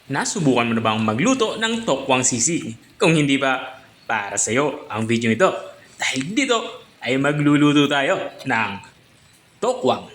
Nasubukan mo na bang magluto ng tokwang sisig? Kung hindi ba, para sa'yo ang video ito. Dahil dito ay magluluto tayo ng tokwang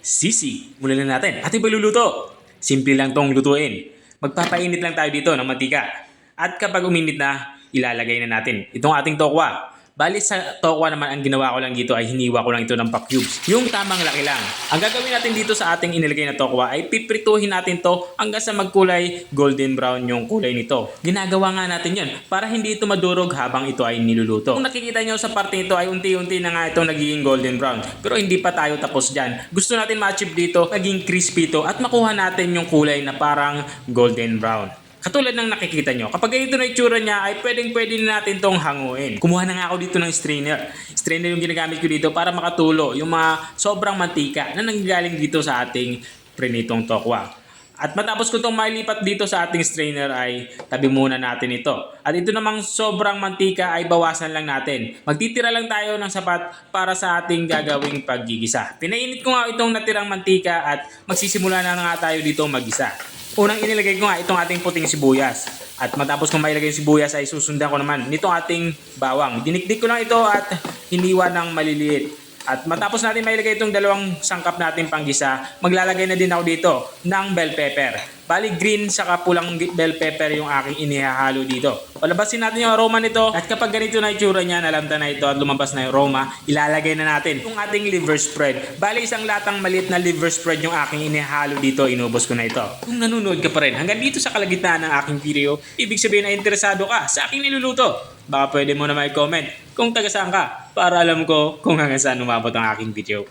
sisig. Mula na natin ating pagluluto. Simple lang tong lutuin. Magpapainit lang tayo dito ng mantika. At kapag uminit na, ilalagay na natin itong ating tokwa. Bali sa tokwa naman, ang ginawa ko lang dito ay hiniwa ko lang ito ng pa-cubes. Yung tamang laki lang. Ang gagawin natin dito sa ating inilagay na tokwa ay piprituhin natin to hanggang sa magkulay golden brown yung kulay nito. Ginagawa nga natin yan para hindi ito madurog habang ito ay niluluto. Kung nakikita nyo sa parte ito ay unti-unti na nga itong nagiging golden brown. Pero hindi pa tayo tapos dyan. Gusto natin ma-achieve dito, maging crispy ito at makuha natin yung kulay na parang golden brown. Katulad ng nakikita nyo, kapag ito na itsura niya ay pwede na natin tong hanguin. Kumuha na nga ako dito ng strainer. Strainer yung ginagamit ko dito para makatulo yung mga sobrang mantika na nanggagaling dito sa ating prinitong tokwa. At matapos ko itong mailipat dito sa ating strainer ay tabi muna natin ito. At ito namang sobrang mantika ay bawasan lang natin. Magtitira lang tayo ng sapat para sa ating gagawing paggigisa. Pinainit ko nga itong natirang mantika at magsisimula na nga tayo dito magisa. Unang inilagay ko nga itong ating puting sibuyas. At matapos kong mailagay yung sibuyas ay susundan ko naman nitong ating bawang. Dinikdik ko lang ito at hiniwa ng maliliit. At matapos natin mailagay itong dalawang sangkap natin panggisa, maglalagay na din ako dito ng bell pepper. Bali green saka pulang bell pepper yung aking inihahalo dito. Palabasin natin yung aroma nito at kapag ganito na itsura niya, nalamta na ito at lumabas na yung aroma, ilalagay na natin itong ating liver spread. Bali isang latang maliit na liver spread yung aking inihahalo dito, inubos ko na ito. Kung nanonood ka pa rin hanggang dito sa kalagitnaan ng aking video, ibig sabihin na interesado ka sa aking niluluto. Baka pwede mo na may comment kung taga saan ka para alam ko kung hanggang saan umabot ang aking video.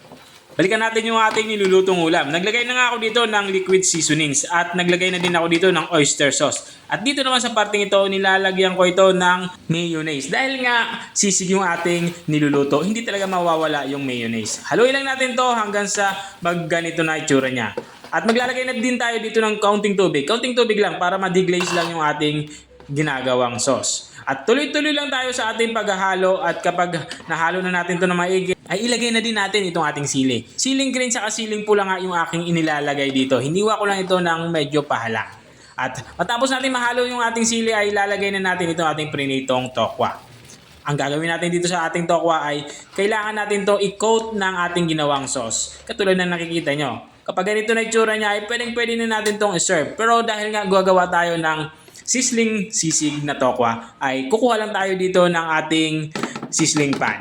Balikan natin yung ating nilulutong ulam. Naglagay na nga ako dito ng liquid seasonings at naglagay na din ako dito ng oyster sauce. At dito naman sa parting ito, nilalagyan ko ito ng mayonnaise. Dahil nga sisig yung ating niluluto, hindi talaga mawawala yung mayonnaise. Haluin lang natin to hanggang sa magganito na itsura niya. At maglalagay na din tayo dito ng kaunting tubig. Kaunting tubig lang para ma-deglaze lang yung ating ginagawang sauce. At tuloy-tuloy lang tayo sa ating paghahalo at kapag nahalo na natin ito na maigi, ay ilagay na din natin itong ating sili. Siling green saka siling pula nga yung aking inilalagay dito. Hiniwa ko lang ito ng medyo pahalang. At matapos natin mahalo yung ating sili ay ilalagay na natin itong ating prinitong tokwa. Ang gagawin natin dito sa ating tokwa ay kailangan natin to i-coat ng ating ginawang sauce. Katulad na nakikita nyo. Kapag ganito na itsura niya ay pwede na natin tong i-serve. Pero dahil nga gagawa tayo ng sizzling sisig na tokwa ay kukuha lang tayo dito ng ating sizzling pan.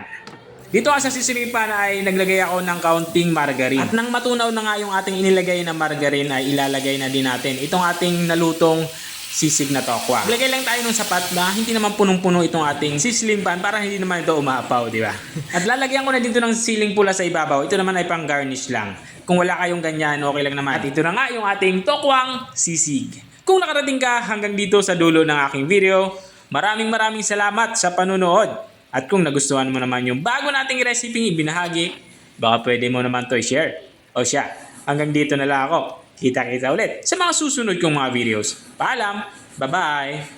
Dito sa sizzling pan ay naglagay ako ng kaunting margarine. At nang matunaw na nga yung ating inilagay na margarine ay ilalagay na din natin itong ating nalutong sisig na tokwa. Lagay lang tayo ng sapat na hindi naman punong-puno itong ating sizzling pan para hindi naman ito umapaw, di ba? At lalagyan ko na dito ng siling pula sa ibabaw. Ito naman ay pang garnish lang. Kung wala kayong ganyan, okay lang naman. At ito na nga yung ating tokwang sisig. Kung nakarating ka hanggang dito sa dulo ng aking video, maraming salamat sa panunood. At kung nagustuhan mo naman yung bago nating recipe ibinahagi, baka pwede mo naman to i-share. O siya, hanggang dito na lang ako. Kita-kita ulit sa mga susunod kong mga videos. Paalam! Bye-bye!